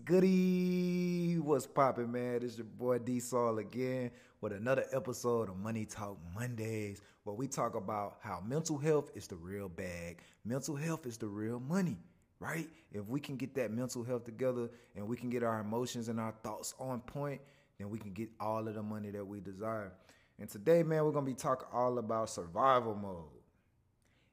Goody, what's poppin', man? It's your boy D Saul again with another episode of Money Talk Mondays, where we talk about how mental health is the real bag, mental health is the real money, right? If we can get that mental health together and we can get our emotions and our thoughts on point, then we can get all of the money that we desire. And today, man, we're gonna be talking all about survival mode.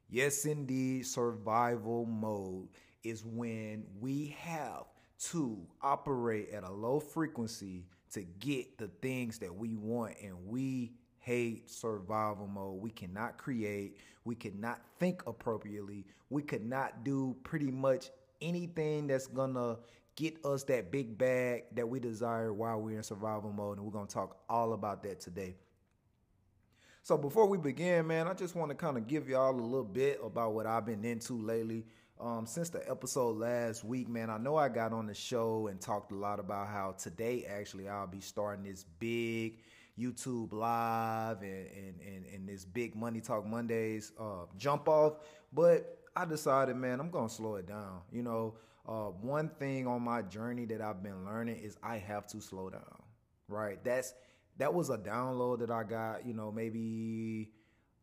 Yes, indeed, survival mode is when we have to operate at a low frequency to get the things that we want, and we hate survival mode. We cannot create, we cannot think appropriately, we could not do pretty much anything that's gonna get us that big bag that we desire while we're in survival mode, and we're gonna talk all about that today. So before we begin, man, I just want to kind of give y'all a little bit about what I've been into lately. Since the episode last week, man, I know I got on the show and talked a lot about how today, actually, I'll be starting this big YouTube live and this big Money Talk Mondays jump off. But I decided, man, I'm going to slow it down. One thing on my journey that I've been learning is I have to slow down, right? That was a download that I got, maybe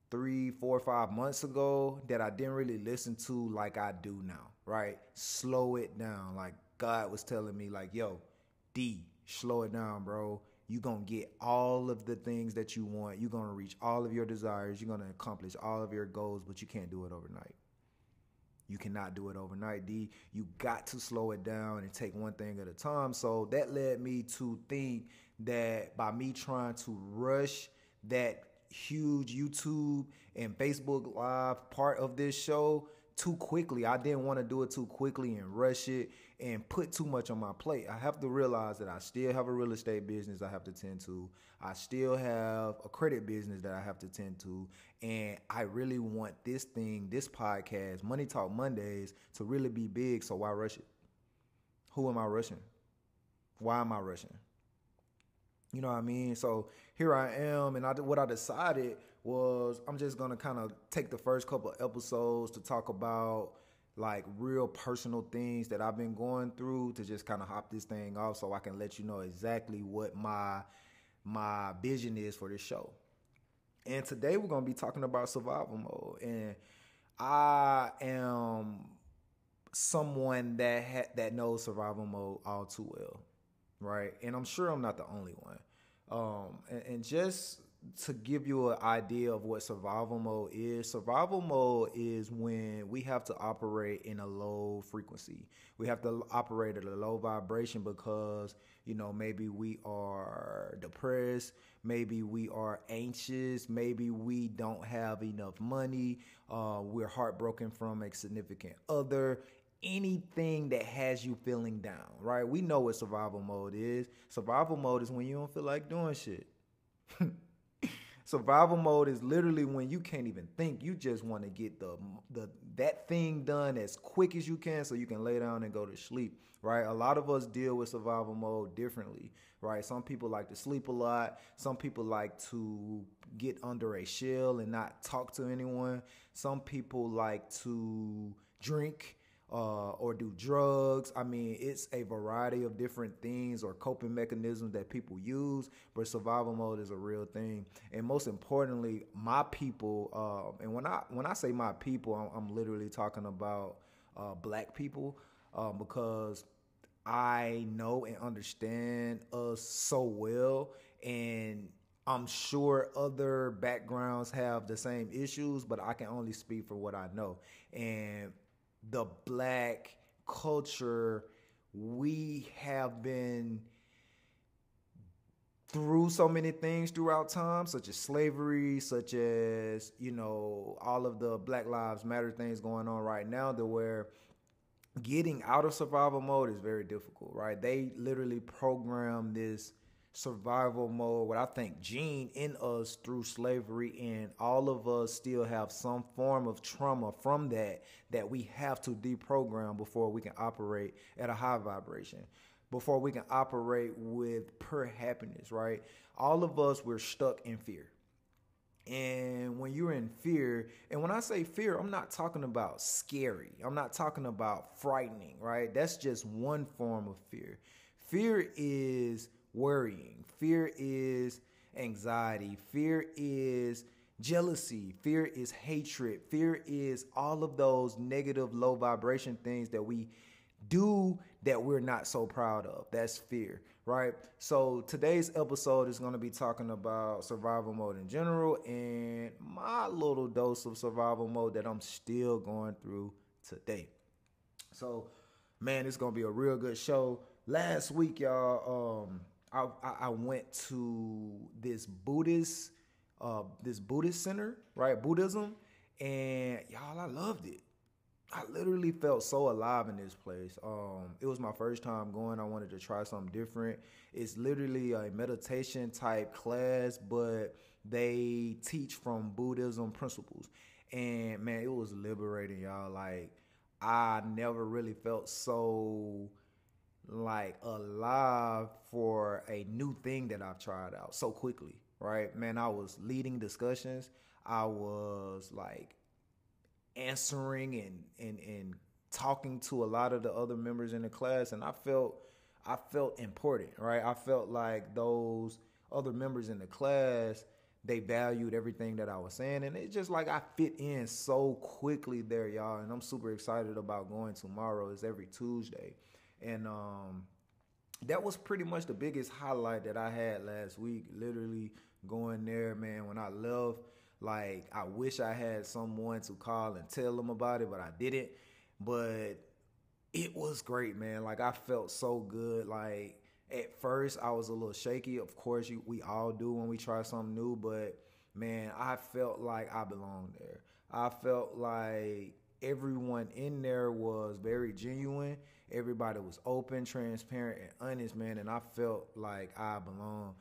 3, 4, 5 months ago that I didn't really listen to like I do now, right? Slow it down. Like God was telling me like, yo, D, slow it down, bro. You're going to get all of the things that you want. You're going to reach all of your desires. You're going to accomplish all of your goals, but you can't do it overnight. You cannot do it overnight, D. You got to slow it down and take one thing at a time. So that led me to think that by me trying to rush that huge YouTube and Facebook Live part of this show too quickly, I didn't want to do it too quickly and rush it and put too much on my plate. I have to realize that I still have a real estate business I have to tend to. I still have a credit business that I have to tend to. And I really want this podcast, Money Talk Mondays, to really be big. So why rush it? Who am I rushing? Why am I rushing? You know what I mean? So here I am, and what I decided was I'm just going to kind of take the first couple of episodes to talk about like real personal things that I've been going through, to just kind of hop this thing off so I can let you know exactly what my vision is for this show. And today we're going to be talking about survival mode. And I am someone that knows survival mode all too well, right? And I'm sure I'm not the only one. And just to give you an idea of what survival mode is when we have to operate in a low frequency. We have to operate at a low vibration because, maybe we are depressed, maybe we are anxious, maybe we don't have enough money, we're heartbroken from a significant other. Anything that has you feeling down, right? We know what survival mode is. Survival mode is when you don't feel like doing shit. Survival mode is literally when you can't even think. You just want to get that thing done as quick as you can so you can lay down and go to sleep, right? A lot of us deal with survival mode differently, right? Some people like to sleep a lot. Some people like to get under a shell and not talk to anyone. Some people like to drink or do drugs. I mean, it's a variety of different things or coping mechanisms that people use, but survival mode is a real thing. And most importantly, my people, and when I say my people, I'm literally talking about black people, because I know and understand us so well, and I'm sure other backgrounds have the same issues, but I can only speak for what I know. And the black culture, we have been through so many things throughout time, such as slavery, such as, all of the Black Lives Matter things going on right now, that where getting out of survival mode is very difficult, right? They literally program this survival mode, what I think gene in us through slavery, and all of us still have some form of trauma from that we have to deprogram before we can operate at a high vibration, before we can operate with pure happiness, right? All of us, we're stuck in fear. And when you're in fear, and when I say fear, I'm not talking about scary. I'm not talking about frightening, right? That's just one form of fear. Fear is worrying. Fear is anxiety. Fear is jealousy. Fear is hatred. Fear is all of those negative, low vibration things that we do that we're not so proud of. That's fear, right? So today's episode is going to be talking about survival mode in general and my little dose of survival mode that I'm still going through today. So, man, it's going to be a real good show. Last week, y'all, I went to this Buddhist center, right? Buddhism, and y'all, I loved it. I literally felt so alive in this place. It was my first time going. I wanted to try something different. It's literally a meditation type class, but they teach from Buddhism principles. And man, it was liberating, y'all. Like, I never really felt so like alive for a new thing that I've tried out so quickly, right? Man, I was leading discussions. I was like answering and talking to a lot of the other members in the class, and I felt important, right? I felt like those other members in the class, they valued everything that I was saying, and it's just like I fit in so quickly there, y'all. And I'm super excited about going tomorrow. It's every Tuesday, and that was pretty much the biggest highlight that I had last week. Literally going there, man. When I left, like, I wish I had someone to call and tell them about it, but I didn't. But it was great, man. Like, I felt so good. Like, at first, I was a little shaky. Of course, we all do when we try something new. But, man, I felt like I belonged there. I felt like everyone in there was very genuine. Everybody was open, transparent, and honest, man. And I felt like I belonged.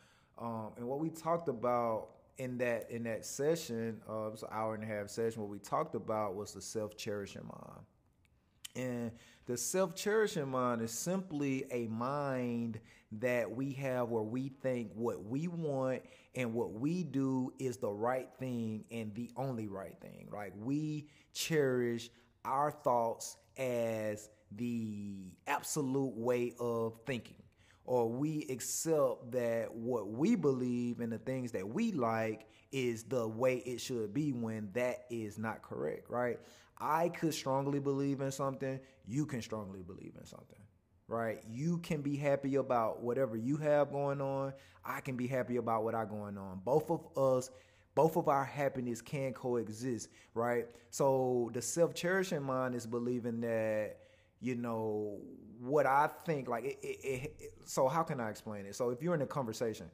And what we talked about in that session, it was an hour and a half session, what we talked about was the self-cherishing mind. And the self-cherishing mind is simply a mind that we have where we think what we want and what we do is the right thing and the only right thing. Like, we cherish our thoughts as the absolute way of thinking. Or we accept that what we believe and the things that we like is the way it should be, when that is not correct, right? I could strongly believe in something. You can strongly believe in something, right? You can be happy about whatever you have going on. I can be happy about what I going on. Both of our happiness can coexist, right? So the self-cherishing mind is believing that, what I think, like, so how can I explain it? So if you're in a conversation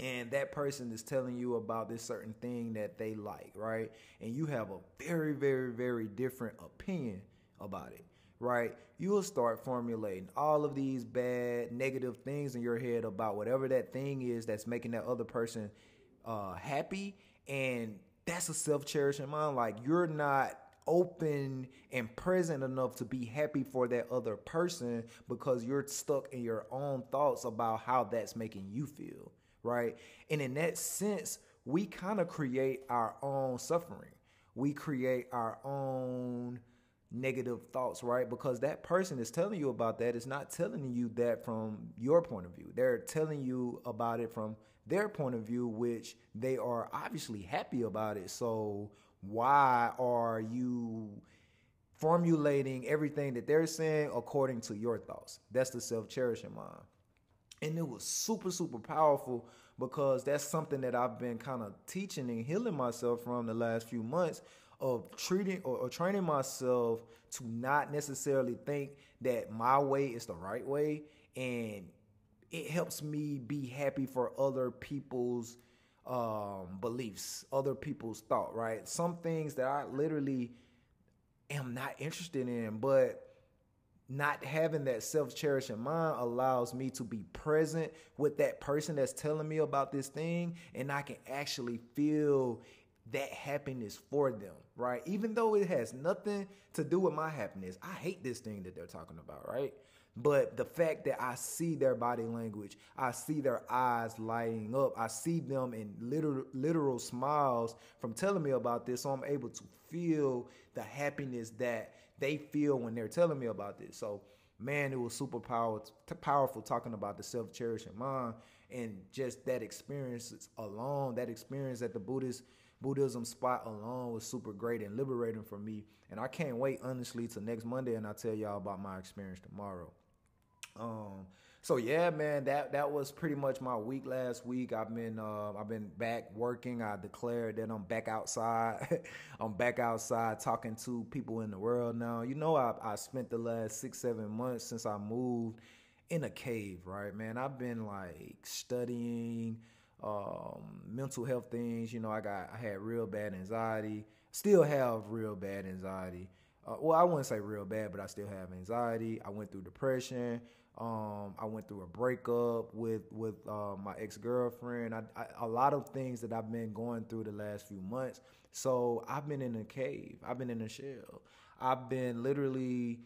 and that person is telling you about this certain thing that they like, right? And you have a very, very, very different opinion about it, right? You will start formulating all of these bad, negative things in your head about whatever that thing is that's making that other person happy. And that's a self-cherishing mind. Like, you're not open and present enough to be happy for that other person because you're stuck in your own thoughts about how that's making you feel, right? And in that sense, we kind of create our own suffering. We create our own negative thoughts, right? Because that person is telling you about that. It's not telling you that from your point of view. They're telling you about it from their point of view, which they are obviously happy about it. So why are you formulating everything that they're saying according to your thoughts? That's the self-cherishing mind. And it was super, super powerful because that's something that I've been kind of teaching and healing myself from the last few months, of treating or training myself to not necessarily think that my way is the right way. And it helps me be happy for other people's beliefs, other people's thought, right? Some things that I literally am not interested in, but not having that self-cherishing mind allows me to be present with that person that's telling me about this thing, and I can actually feel that happiness for them, right? Even though it has nothing to do with my happiness. I hate this thing that they're talking about, right? But the fact that I see their body language, I see their eyes lighting up, I see them in literal smiles from telling me about this, so I'm able to feel the happiness that they feel when they're telling me about this. So, man, it was super powerful talking about the self-cherishing mind, and just that experience alone, that experience at the Buddhism spot alone was super great and liberating for me. And I can't wait, honestly, till next Monday, and I'll tell y'all about my experience tomorrow. So yeah, man, that was pretty much my week last week. I've been back working. I declared that I'm back outside. I'm back outside talking to people in the world now. You know, I spent the last 6-7 months since I moved in a cave, right, man. I've been like studying mental health things. You know, I had real bad anxiety. Still have real bad anxiety. Well, I wouldn't say real bad, but I still have anxiety. I went through depression. I went through a breakup with my ex-girlfriend. A lot of things that I've been going through the last few months. So I've been in a cave. I've been in a shell. I've been literally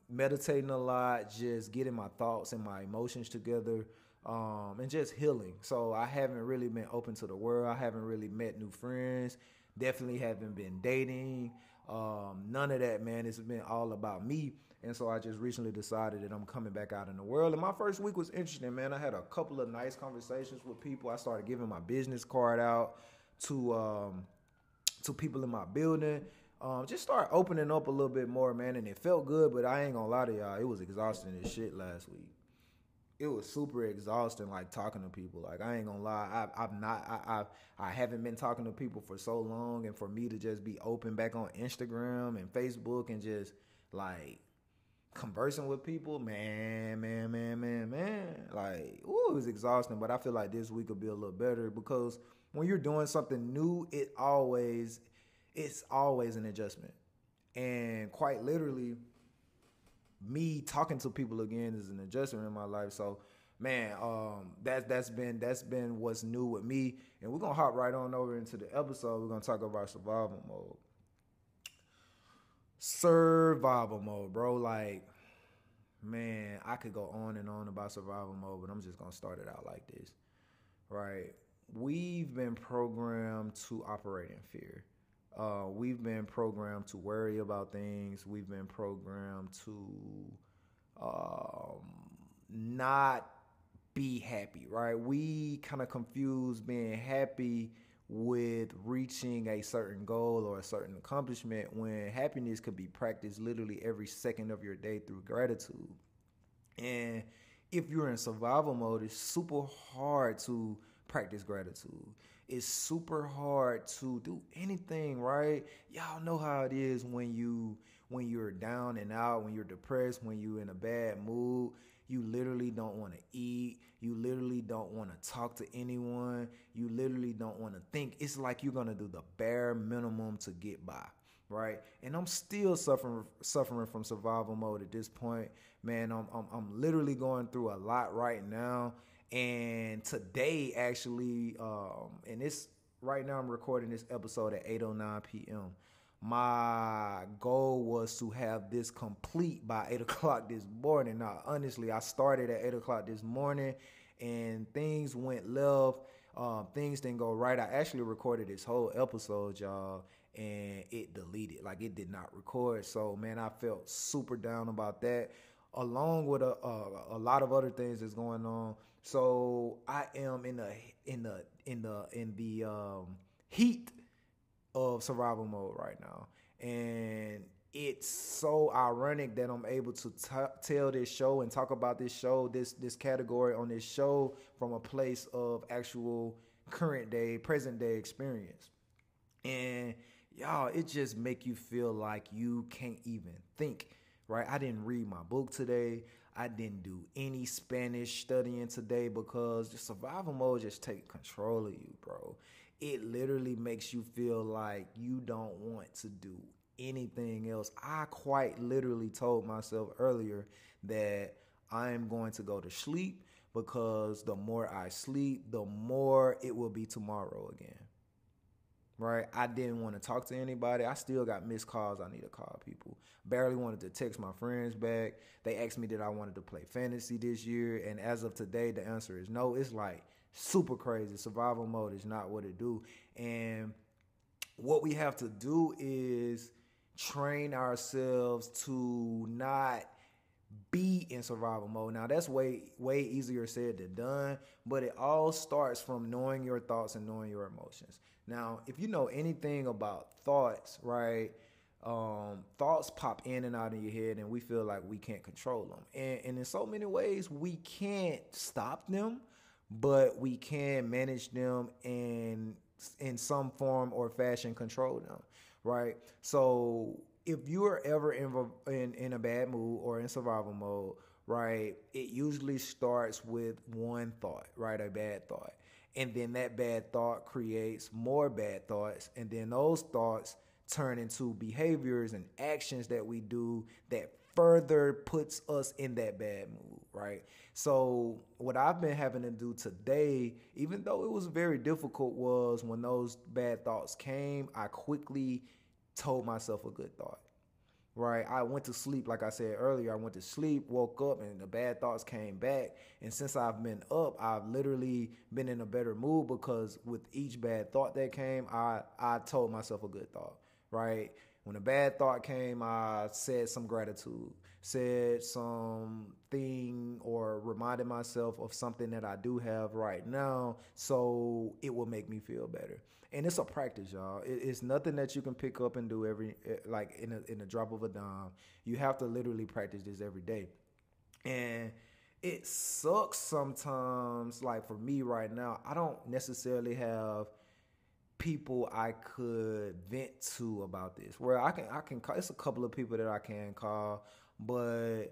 meditating a lot, just getting my thoughts and my emotions together, and just healing. So I haven't really been open to the world. I haven't really met new friends. Definitely haven't been dating. None of that, man. It's been all about me. And so I just recently decided that I'm coming back out in the world. And my first week was interesting, man. I had a couple of nice conversations with people. I started giving my business card out to people in my building. Just start opening up a little bit more, man. And it felt good, but I ain't gonna lie to y'all. It was exhausting as shit last week. It was super exhausting, like talking to people. Like, I ain't gonna lie, I haven't been talking to people for so long, and for me to just be open back on Instagram and Facebook and just like conversing with people, man. Like, ooh, it was exhausting. But I feel like this week will be a little better, because when you're doing something new, it's always an adjustment. And quite literally, me talking to people again is an adjustment in my life. So, man, that's been what's new with me. And we're gonna hop right on over into the episode. We're gonna talk about survival mode. Survival mode, bro. Like, man, I could go on and on about survival mode, but I'm just gonna start it out like this. Right? We've been programmed to operate in fear. We've been programmed to worry about things. We've been programmed to not be happy, right? We kind of confuse being happy with reaching a certain goal or a certain accomplishment, when happiness could be practiced literally every second of your day through gratitude. And if you're in survival mode, it's super hard to practice gratitude. It's super hard to do anything, right? Y'all know how it is when you're down and out, when you're depressed, when you're in a bad mood. You literally don't want to eat. You literally don't want to talk to anyone. You literally don't want to think. It's like you're going to do the bare minimum to get by, right? And I'm still suffering from survival mode at this point. Man, I'm literally going through a lot right now. And today, actually, and this right now, I'm recording this episode at 8:09 p.m. My goal was to have this complete by 8 o'clock this morning. Now, honestly, I started at 8 o'clock this morning, and things went left. Things didn't go right. I actually recorded this whole episode, y'all, and it deleted. Like, it did not record. So, man, I felt super down about that, along with a lot of other things that's going on. So I am in the heat of survival mode right now, and it's so ironic that I'm able to tell this show and talk about this show, this category on this show, from a place of actual current day, present day experience. And y'all, it just make you feel like you can't even think, right? I didn't read my book today. I didn't do any Spanish studying today, because the survival mode just take control of you, bro. It literally makes you feel like you don't want to do anything else. I quite literally told myself earlier that I am going to go to sleep, because the more I sleep, the more it will be tomorrow again. right? I didn't want to talk to anybody. I still got missed calls. I need to call people. Barely wanted to text my friends back. They asked me that I wanted to play fantasy this year, and as of today, the answer is no. It's like super crazy. Survival mode is not what it do, and what we have to do is train ourselves to not be in survival mode. Now that's way easier said than done, but it all starts from knowing your thoughts and knowing your emotions. Now, if you know anything about thoughts, right? Thoughts pop in and out of your head, and we feel like we can't control them. And in so many ways, we can't stop them, but we can manage them and in some form or fashion control them, right? So if you are ever in a bad mood or in survival mode, right, it usually starts with one thought, right, a bad thought. And then that bad thought creates more bad thoughts. And then those thoughts turn into behaviors and actions that we do that further puts us in that bad mood, right? So what I've been having to do today, even though it was very difficult, was when those bad thoughts came, I quickly told myself a good thought, right? I went to sleep, like I said earlier, I went to sleep, woke up, and the bad thoughts came back. And since I've been up, I've literally been in a better mood because with each bad thought that came, I told myself a good thought, right? When a bad thought came, I said some gratitude, said something or reminded myself of something that I do have right now so it will make me feel better. And it's a practice, y'all. It's nothing that you can pick up and do like in a drop of a dime. You have to literally practice this every day. And it sucks sometimes, like for me right now, I don't necessarily have people I could vent to about this. Where I can call, it's a couple of people that I can call, but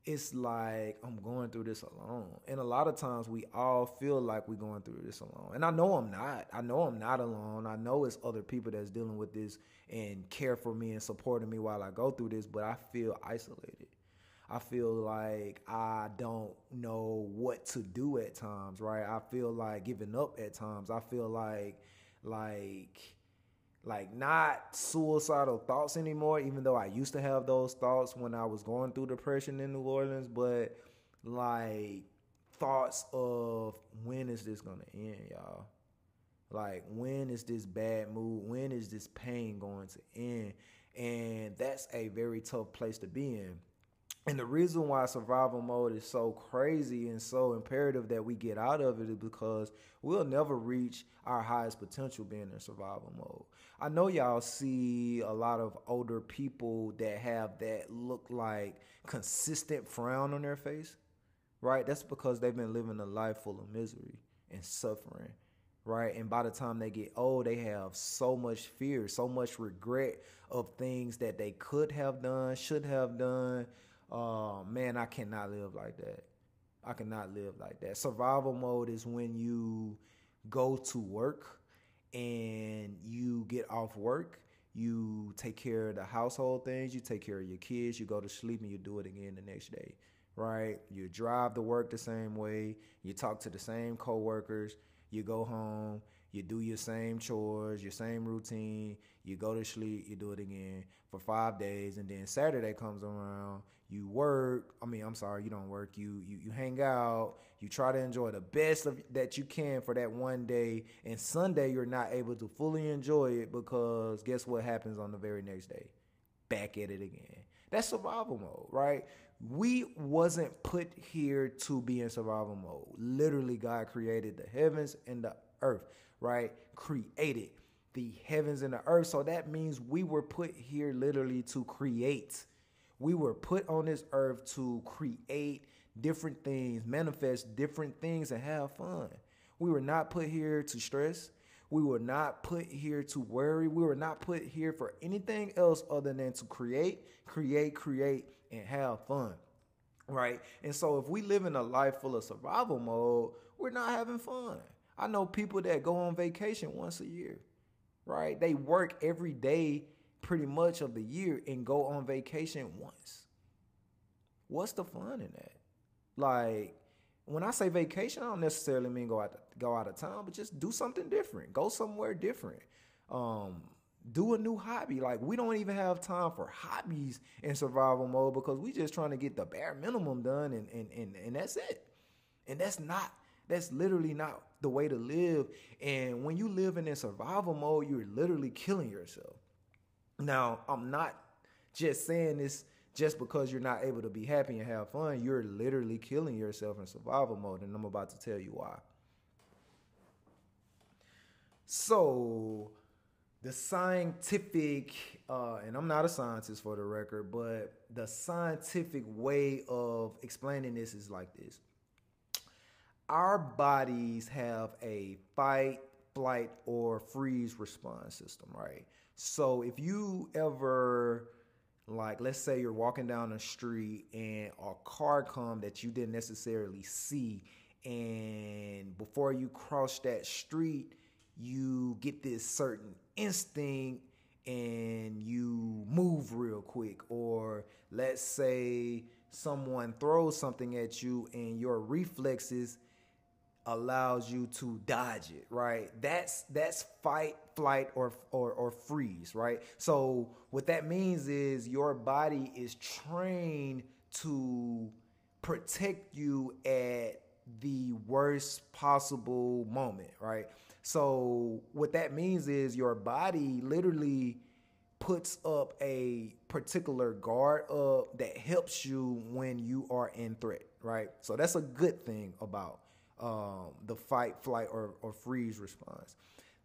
it's like I'm going through this alone. And a lot of times we all feel like we're going through this alone. And I know I'm not. I know I'm not alone. I know it's other people that's dealing with this and care for me and supporting me while I go through this, but I feel isolated. I feel like I don't know what to do at times, right? I feel like giving up at times. I feel like not suicidal thoughts anymore, even though I used to have those thoughts when I was going through depression in New Orleans, but like thoughts of when is this gonna end, y'all? Like, when is this bad mood? When is this pain going to end? And that's a very tough place to be in. And the reason why survival mode is so crazy and so imperative that we get out of it is because we'll never reach our highest potential being in survival mode. I know y'all see a lot of older people that have that look like consistent frown on their face, right? That's because they've been living a life full of misery and suffering, right? And by the time they get old, they have so much fear, so much regret of things that they could have done, should have done. Man, I cannot live like that. I cannot live like that. Survival mode is when you go to work and you get off work, you take care of the household things, you take care of your kids, you go to sleep and you do it again the next day, right? You drive to work the same way, you talk to the same coworkers, you go home, you do your same chores, your same routine, you go to sleep, you do it again for 5 days, and then Saturday comes around, you work. You don't work. You hang out. You try to enjoy the best that you can for that one day, and Sunday you're not able to fully enjoy it because guess what happens on the very next day? Back at it again. That's survival mode, right? We wasn't put here to be in survival mode. Literally, God created the heavens and the earth, right? Created the heavens and the earth. So that means we were put here literally to create. We were put on this earth to create different things, manifest different things, and have fun. We were not put here to stress. We were not put here to worry. We were not put here for anything else other than to create, and have fun, right? And so if we live in a life full of survival mode, we're not having fun. I know people that go on vacation once a year, right? They work every day pretty much of the year and go on vacation once. What's the fun in that? Like, when I say vacation, I don't necessarily mean go out of town, but just do something different. Go somewhere different. Um, do a new hobby. Like, we don't even have time for hobbies in survival mode because we just trying to get the bare minimum done, and that's it. And that's literally not the way to live. And when you live in survival mode, you're literally killing yourself. Now, I'm not just saying this just because you're not able to be happy and have fun. You're literally killing yourself in survival mode, and I'm about to tell you why. So, the scientific, and I'm not a scientist for the record, but the scientific way of explaining this is like this. Our bodies have a fight, flight, or freeze response system, right? So if you ever, like, let's say you're walking down the street and a car come that you didn't necessarily see, and before you cross that street, you get this certain instinct and you move real quick. Or let's say someone throws something at you and your reflexes allows you to dodge it, right? That's fight, flight, or freeze, right? So what that means is your body is trained to protect you at the worst possible moment, right? So what that means is your body literally puts up a particular guard up that helps you when you are in threat, right? So that's a good thing about the fight, flight, or freeze response.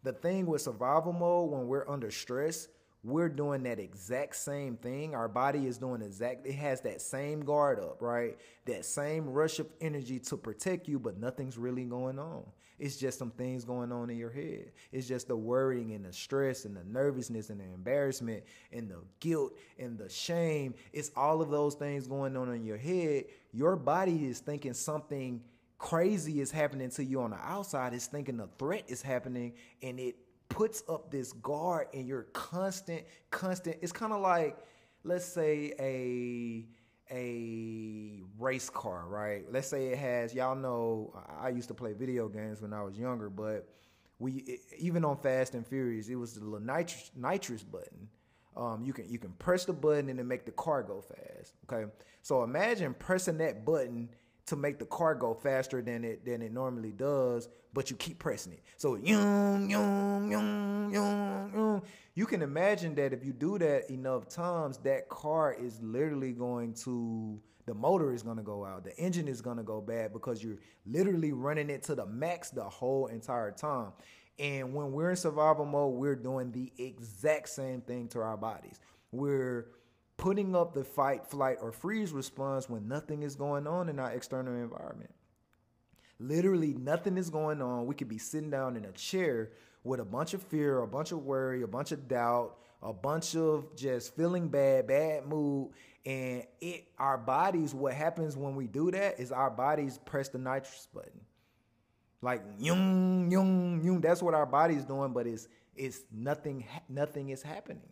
The thing with survival mode, when we're under stress, we're doing that exact same thing. Our body is doing it has that same guard up, right? That same rush of energy to protect you, but nothing's really going on. It's just some things going on in your head. It's just the worrying and the stress and the nervousness and the embarrassment and the guilt and the shame. It's all of those things going on in your head. Your body is thinking something crazy is happening to you on the outside. It's thinking a threat is happening, and it puts up this guard, and you're constant. It's kind of like, let's say a race car, right? Let's say it has, y'all know, I used to play video games when I was younger, but even on Fast and Furious, it was the little nitrous button. You can press the button and it make the car go fast. Okay, so imagine pressing that button to make the car go faster than it normally does, but you keep pressing it. So you can imagine that if you do that enough times, that car is literally the motor is going to go out. The engine is going to go bad because you're literally running it to the max the whole entire time. And when we're in survival mode, we're doing the exact same thing to our bodies. We're putting up the fight, flight, or freeze response when nothing is going on in our external environment. Literally nothing is going on. We could be sitting down in a chair with a bunch of fear, a bunch of worry, a bunch of doubt, a bunch of just feeling bad mood. And our bodies, what happens when we do that is our bodies press the nitrous button. Like, that's what our body's doing, but it's nothing is happening.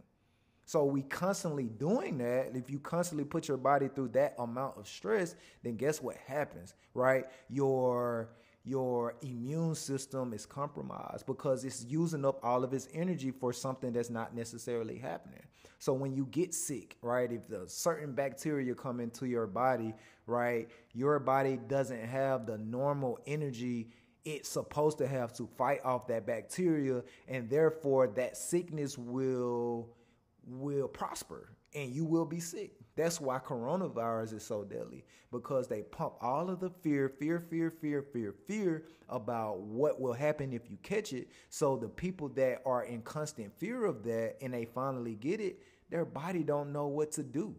So we constantly doing that. If you constantly put your body through that amount of stress, then guess what happens, right? Your immune system is compromised because it's using up all of its energy for something that's not necessarily happening. So when you get sick, right, if the certain bacteria come into your body, right, your body doesn't have the normal energy it's supposed to have to fight off that bacteria, and therefore that sickness will prosper and you will be sick. That's why coronavirus is so deadly, because they pump all of the fear about what will happen if you catch it. So the people that are in constant fear of that and they finally get it, their body don't know what to do.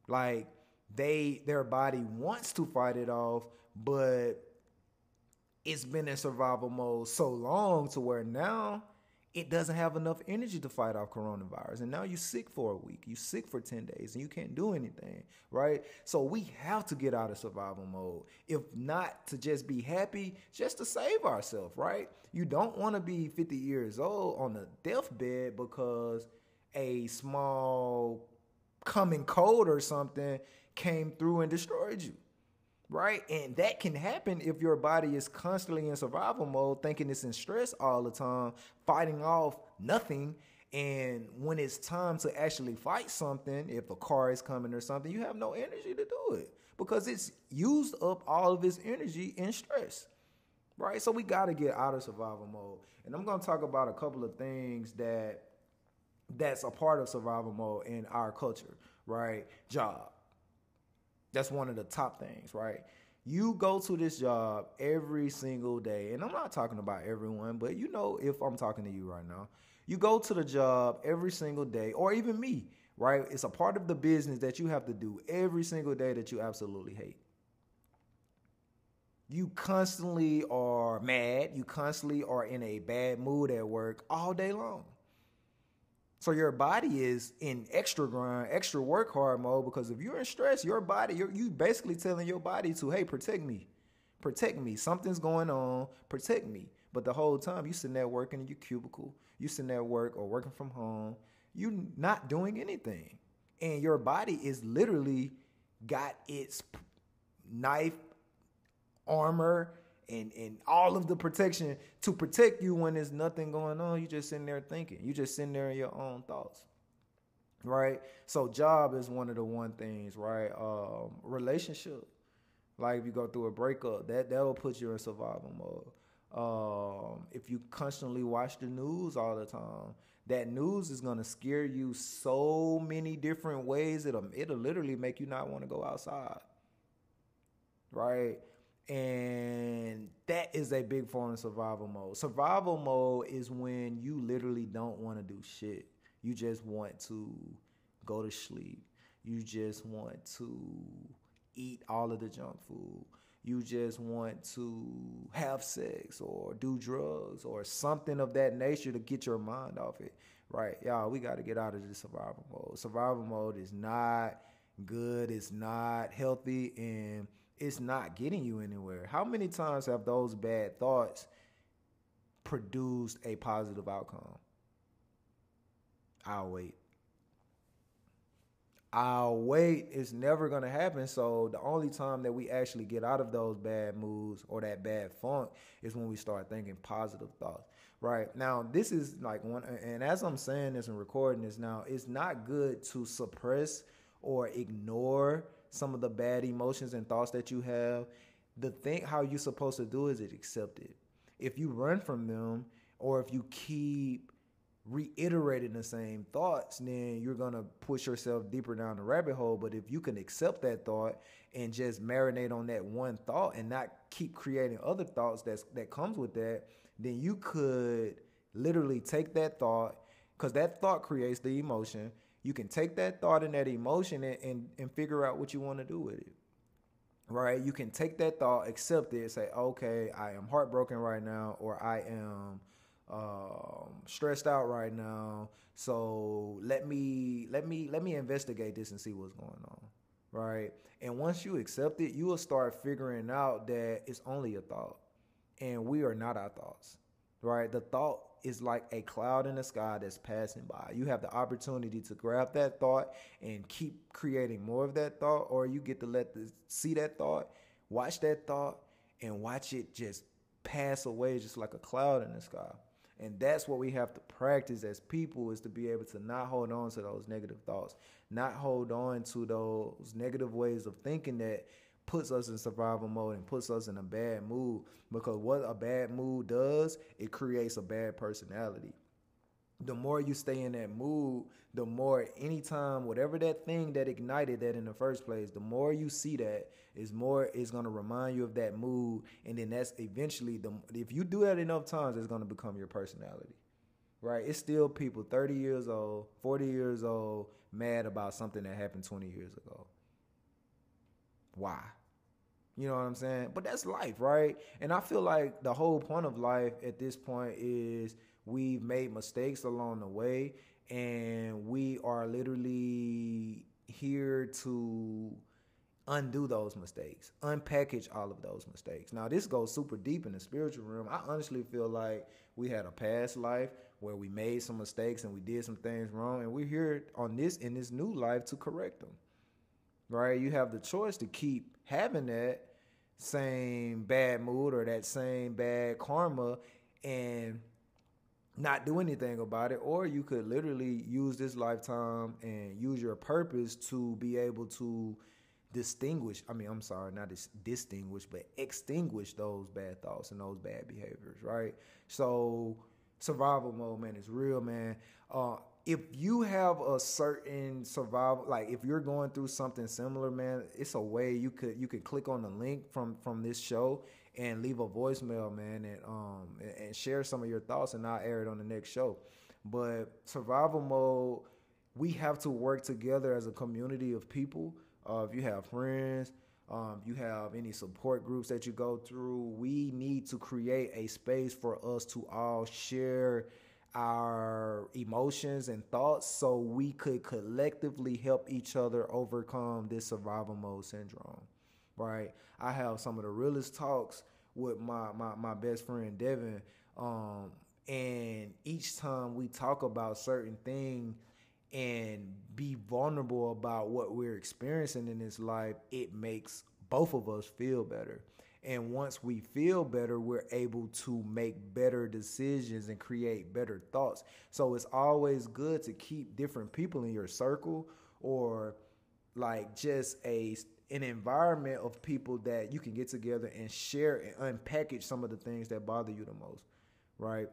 Like their body wants to fight it off, but it's been in survival mode so long to where now it doesn't have enough energy to fight off coronavirus. And now you're sick for a week, you're sick for 10 days, and you can't do anything, right? So we have to get out of survival mode. If not to just be happy, just to save ourselves, right? You don't want to be 50 years old on the deathbed because a small common cold or something came through and destroyed you. right? And that can happen if your body is constantly in survival mode, thinking it's in stress all the time, fighting off nothing. And when it's time to actually fight something, if a car is coming or something, you have no energy to do it because it's used up all of its energy in stress, right? So we got to get out of survival mode. And I'm going to talk about a couple of things that's a part of survival mode in our culture, right? Job. That's one of the top things, right? You go to this job every single day, and I'm not talking about everyone, but you know if I'm talking to you right now. You go to the job every single day, or even me, right? It's a part of the business that you have to do every single day that you absolutely hate. You constantly are mad. You constantly are in a bad mood at work all day long. So your body is in extra grind, extra work hard mode because if you're in stress, your body, you basically telling your body to, hey, protect me. Protect me. Something's going on. Protect me. But the whole time you sitting there working in your cubicle, you sitting there at work or working from home, you not doing anything. And your body is literally got its knife, armor, and all of the protection to protect you when there's nothing going on. You just sitting there thinking. You just sitting there in your own thoughts, right? So job is one of the one things, right? Relationship. Like if you go through a breakup, that'll put you in survival mode. If you constantly watch the news all the time, that news is gonna scare you so many different ways. It'll literally make you not want to go outside, right? And that is a big form of survival mode. Survival mode is when you literally don't want to do shit. You just want to go to sleep. You just want to eat all of the junk food. You just want to have sex or do drugs or something of that nature to get your mind off it, right? Y'all, we got to get out of this survival mode. Survival mode is not good. It's not healthy, and it's not getting you anywhere. How many times have those bad thoughts produced a positive outcome? I'll wait. It's never going to happen. So the only time that we actually get out of those bad moods or that bad funk is when we start thinking positive thoughts, right? Now, this is like one, and as I'm saying this and recording this now, it's not good to suppress or ignore some of the bad emotions and thoughts that you have. The thing, how you're supposed to do is accept it. If you run from them or if you keep reiterating the same thoughts, then you're going to push yourself deeper down the rabbit hole. But if you can accept that thought and just marinate on that one thought and not keep creating other thoughts that comes with that, then you could literally take that thought, because that thought creates the emotion. You can take that thought and that emotion and figure out what you want to do with it, right? You can take that thought, accept it, say, okay, I am heartbroken right now, or I am stressed out right now. So let me investigate this and see what's going on, right? And once you accept it, you will start figuring out that it's only a thought, and we are not our thoughts, right? The thought is like a cloud in the sky that's passing by. You have the opportunity to grab that thought and keep creating more of that thought, or you get to see that thought, watch that thought, and watch it just pass away just like a cloud in the sky. And that's what we have to practice as people, is to be able to not hold on to those negative thoughts, not hold on to those negative ways of thinking that puts us in survival mode and puts us in a bad mood. Because what a bad mood does, it creates a bad personality. The more you stay in that mood, the more, anytime, whatever that thing that ignited that in the first place, the more you see that, is more it's going to remind you of that mood. And then that's eventually, if you do that enough times, it's going to become your personality, right? It's still people 30 years old, 40 years old, mad about something that happened 20 years ago. Why? You know what I'm saying? But that's life, right? And I feel like the whole point of life at this point is we've made mistakes along the way, and we are literally here to undo those mistakes, unpackage all of those mistakes. Now, this goes super deep in the spiritual realm. I honestly feel like we had a past life where we made some mistakes and we did some things wrong, and we're here in this new life to correct them, right? You have the choice to keep having that, same bad mood or that same bad karma and not do anything about it, or you could literally use this lifetime and use your purpose to be able to distinguish, I mean, I'm sorry, not distinguish, but extinguish those bad thoughts and those bad behaviors, right? So survival mode, man, is real, man. If you have a certain survival, like if you're going through something similar, man, it's a way you could click on the link from this show and leave a voicemail, man, and share some of your thoughts, and I'll air it on the next show. But survival mode, we have to work together as a community of people. If you have friends, you have any support groups that you go through, we need to create a space for us to all share our emotions and thoughts so we could collectively help each other overcome this survival mode syndrome, right? I have some of the realest talks with my best friend Devin, and each time we talk about certain thing and be vulnerable about what we're experiencing in this life, it makes both of us feel better. And once we feel better, we're able to make better decisions and create better thoughts. So it's always good to keep different people in your circle, or like just an environment of people that you can get together and share and unpackage some of the things that bother you the most, right?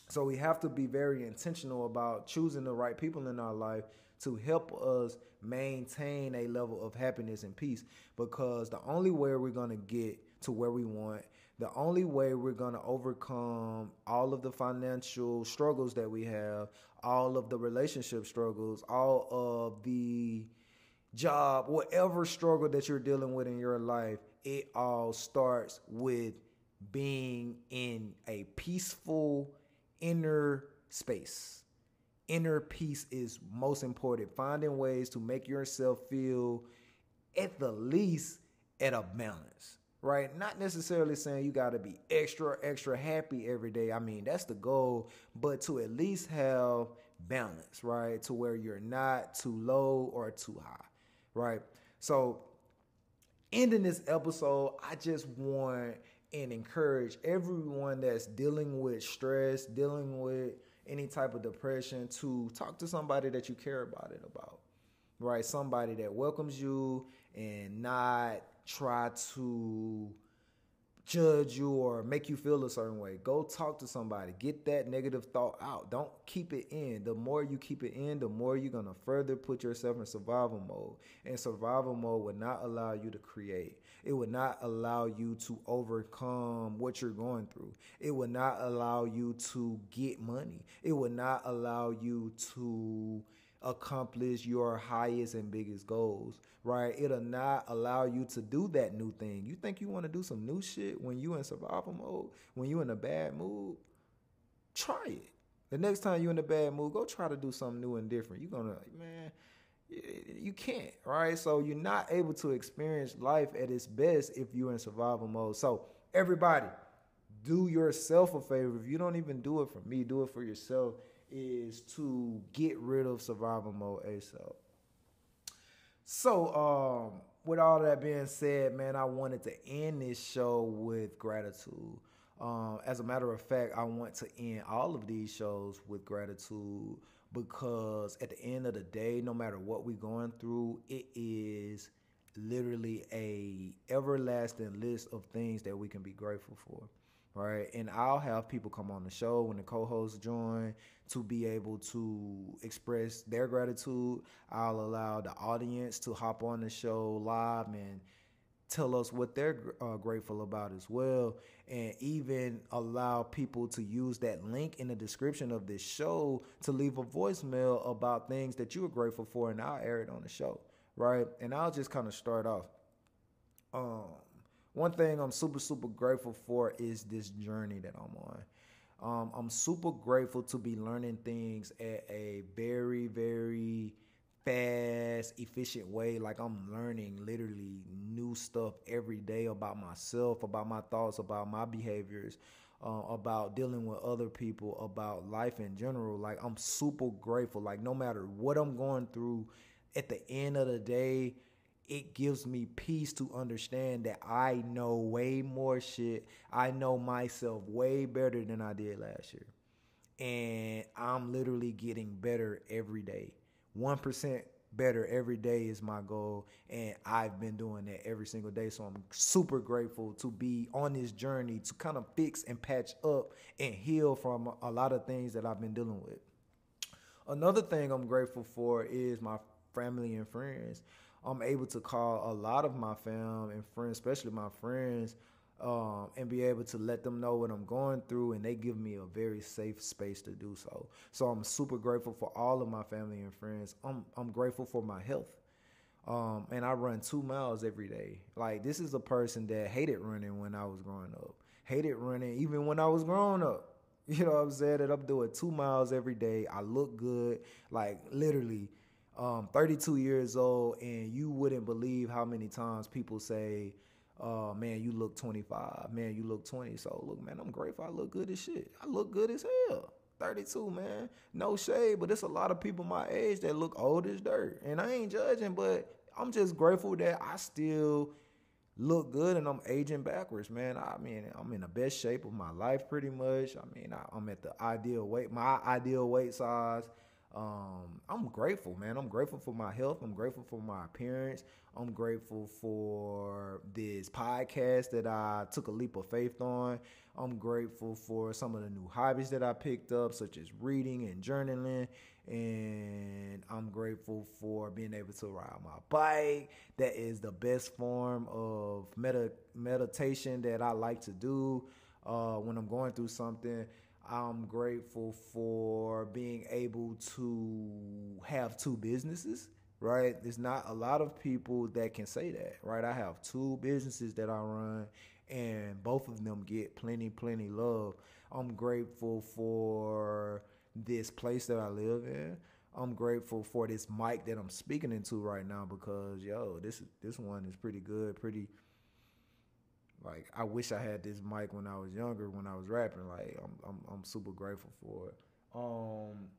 So we have to be very intentional about choosing the right people in our life to help us maintain a level of happiness and peace, because the only way we're going to get to where we want, the only way we're going to overcome all of the financial struggles that we have, all of the relationship struggles, all of the job, whatever struggle that you're dealing with in your life, it all starts with being in a peaceful inner space. Inner peace is most important. Finding ways to make yourself feel at the least at a balance, right? Not necessarily saying you got to be extra happy every day. I mean, that's the goal, but to at least have balance, right? To where you're not too low or too high, right? So ending this episode, I just want and encourage everyone that's dealing with stress, dealing with any type of depression, to talk to somebody that you care about it about, right? Somebody that welcomes you and not try to judge you or make you feel a certain way. Go talk to somebody. Get that negative thought out. Don't keep it in. The more you keep it in, the more you're going to further put yourself in survival mode. And survival mode would not allow you to create. It would not allow you to overcome what you're going through. It would not allow you to get money. It would not allow you to accomplish your highest and biggest goals, right? It'll not allow you to do that new thing. You think you want to do some new shit when you in survival mode, when you in a bad mood? Try it. The next time you in a bad mood, go try to do something new and different. You're gonna, man, you can't, right? So you're not able to experience life at its best if you're in survival mode. So everybody, do yourself a favor. If you don't even do it for me, do it for yourself, is to get rid of survival mode ASAP. So, with all that being said, man, I wanted to end this show with gratitude. As a matter of fact, I want to end all of these shows with gratitude, because at the end of the day, no matter what we're going through, it is literally a everlasting list of things that we can be grateful for, right? And I'll have people come on the show when the co-hosts join to be able to express their gratitude. I'll allow the audience to hop on the show live and tell us what they're grateful about as well, and even allow people to use that link in the description of this show to leave a voicemail about things that you are grateful for, and I'll air it on the show, right? And I'll just kind of start off. One thing I'm super grateful for is this journey that I'm on. I'm super grateful to be learning things at a very fast, efficient way. Like, I'm learning literally new stuff every day about myself, about my thoughts, about my behaviors, about dealing with other people, about life in general. Like, I'm super grateful. Like, no matter what I'm going through, at the end of the day, it gives me peace to understand that I know way more shit. I know myself way better than I did last year. And I'm literally getting better every day. 1% better every day is my goal, and I've been doing that every single day. So I'm super grateful to be on this journey to kind of fix and patch up and heal from a lot of things that I've been dealing with. Another thing I'm grateful for is my family and friends. I'm able to call a lot of my fam and friends, especially my friends, and be able to let them know what I'm going through, and they give me a very safe space to do so. So I'm super grateful for all of my family and friends. I'm grateful for my health. And I run 2 miles every day. Like, this is a person that hated running when I was growing up, hated running even when I was growing up. You know what I'm saying? That I'm doing 2 miles every day. I look good, like literally. 32 years old, and you wouldn't believe how many times people say, man, you look 25. Man, you look 20. So, look, man, I'm grateful. I look good as shit. I look good as hell. 32, man. No shade, but there's a lot of people my age that look old as dirt. And I ain't judging, but I'm just grateful that I still look good and I'm aging backwards, man. I mean, I'm in the best shape of my life pretty much. I mean, I'm at the ideal weight, my ideal weight size. I'm grateful, man. I'm grateful for my health. I'm grateful for my appearance. I'm grateful for this podcast that I took a leap of faith on. I'm grateful for some of the new hobbies that I picked up, such as reading and journaling. And I'm grateful for being able to ride my bike. That is the best form of meditation that I like to do when I'm going through something. I'm grateful for being able to have 2 businesses, right? There's not a lot of people that can say that, right? I have 2 businesses that I run, and both of them get plenty love. I'm grateful for this place that I live in. I'm grateful for this mic that I'm speaking into right now because, this one is pretty good, like, I wish I had this mic when I was younger, when I was rapping. Like, I'm super grateful for it.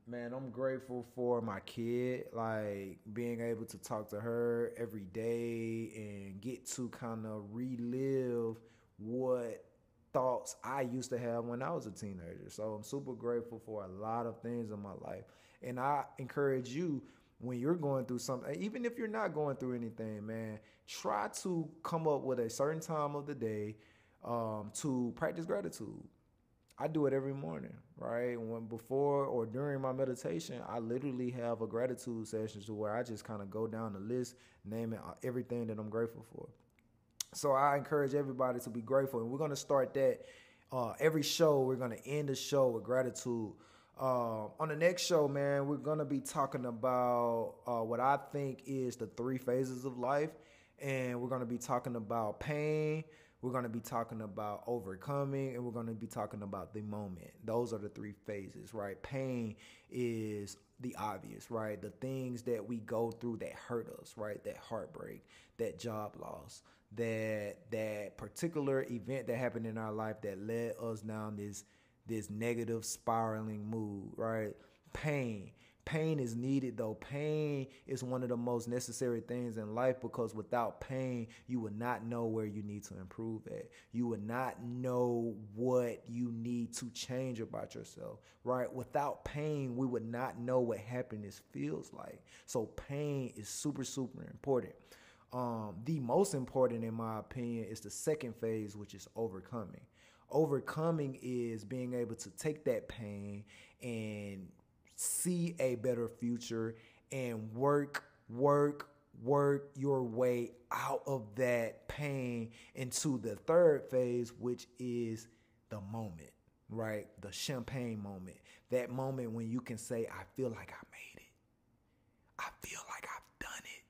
Man, I'm grateful for my kid, like being able to talk to her every day and get to kind of relive what thoughts I used to have when I was a teenager. So I'm super grateful for a lot of things in my life. And I encourage you, when you're going through something, even if you're not going through anything, man, try to come up with a certain time of the day to practice gratitude. I do it every morning, right? When before or during my meditation, I literally have a gratitude session to where I just kind of go down the list, naming everything that I'm grateful for. So I encourage everybody to be grateful, and we're going to start that every show. We're going to end the show with gratitude. On the next show, man, we're going to be talking about what I think is the 3 phases of life. And we're going to be talking about pain. We're going to be talking about overcoming. And we're going to be talking about the moment. Those are the 3 phases, right? Pain is the obvious, right? The things that we go through that hurt us, right? That heartbreak, that job loss, that particular event that happened in our life that led us down this negative spiraling mood, right? Pain is needed, though. Pain is one of the most necessary things in life, because without pain, you would not know where you need to improve at. You would not know what you need to change about yourself, right? Without pain, we would not know what happiness feels like. So pain is super important. The most important, in my opinion, is the second phase, which is overcoming. Overcoming is being able to take that pain and see a better future and work your way out of that pain into the third phase, which is the moment, right? The champagne moment. That moment when you can say, I feel like I made it. I feel like I've done it.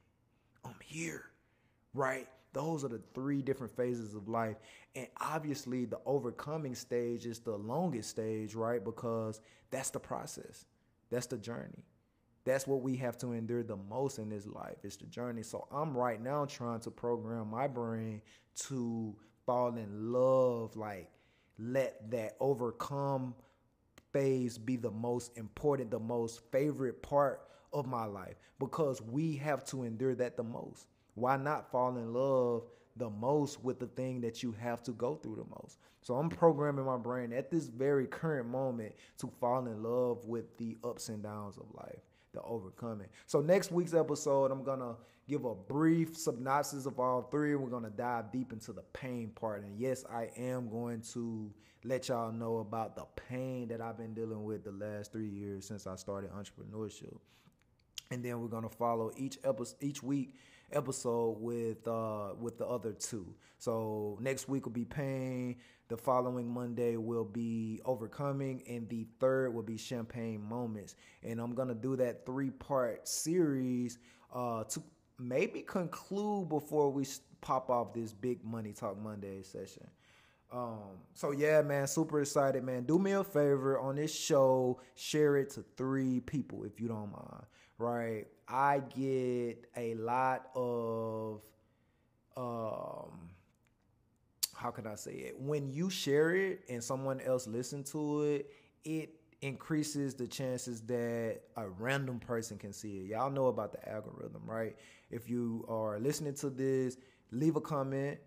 I'm here, right? Those are the 3 different phases of life. And obviously the overcoming stage is the longest stage, right? Because that's the process. That's the journey. That's what we have to endure the most in this life. It's the journey. So I'm right now trying to program my brain to fall in love, like let that overcome phase be the most important, the most favorite part of my life, because we have to endure that the most. why not fall in love the most with the thing that you have to go through the most? So I'm programming my brain at this very current moment to fall in love with the ups and downs of life, the overcoming. So next week's episode, I'm gonna give a brief synopsis of all three. We're gonna dive deep into the pain part. And yes, I am going to let y'all know about the pain that I've been dealing with the last 3 years since I started entrepreneurship. And then we're gonna follow each week episode with the other two. So next week will be pain. The following Monday will be overcoming, and the third will be champagne moments. And I'm gonna do that 3-part series to maybe conclude before we pop off this big Money Talk Monday session. So yeah, man, super excited, man. Do me a favor on this show, share it to 3 people if you don't mind, right? I get a lot of, how can I say it? When you share it and someone else listen to it, it increases the chances that a random person can see it. Y'all know about the algorithm, right? If you are listening to this, leave a comment.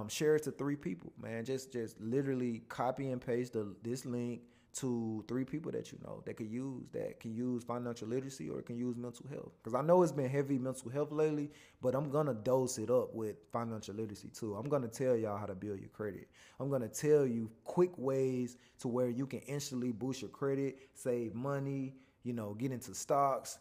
Share it to 3 people, man. Just literally copy and paste this link to 3 people that you know that can use financial literacy or can use mental health. Because I know it's been heavy mental health lately, but I'm gonna dose it up with financial literacy too. I'm gonna tell y'all how to build your credit. I'm gonna tell you quick ways to where you can instantly boost your credit, save money, get into stocks,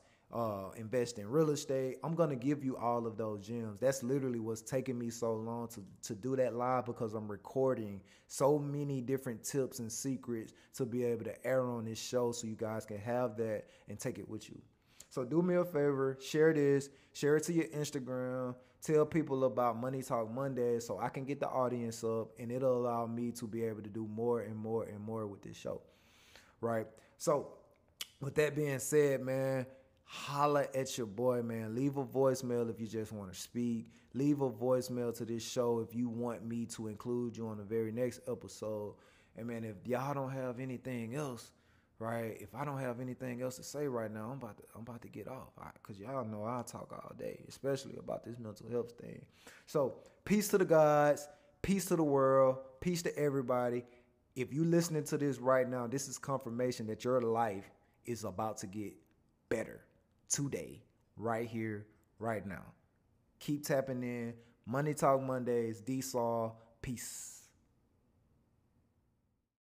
invest in real estate. I'm going to give you all of those gems. That's literally what's taking me so long to do that live, because I'm recording so many different tips and secrets to be able to air on this show so you guys can have that and take it with you. So do me a favor, share this, share it to your Instagram, tell people about Money Talk Monday so I can get the audience up, and it'll allow me to be able to do more and more and more with this show, right? So with that being said, man, holla at your boy, man. Leave a voicemail if you just want to speak. Leave a voicemail to this show if you want me to include you on the very next episode. And man, if y'all don't have anything else, right? If I don't have anything else to say right now, I'm about to get off, because y'all know I talk all day, especially about this mental health thing. So peace to the gods, peace to the world, peace to everybody. If you listening to this right now, this is confirmation that your life is about to get better. Today, right here, right now. Keep tapping in. Money Talk Mondays, D-Saw, peace.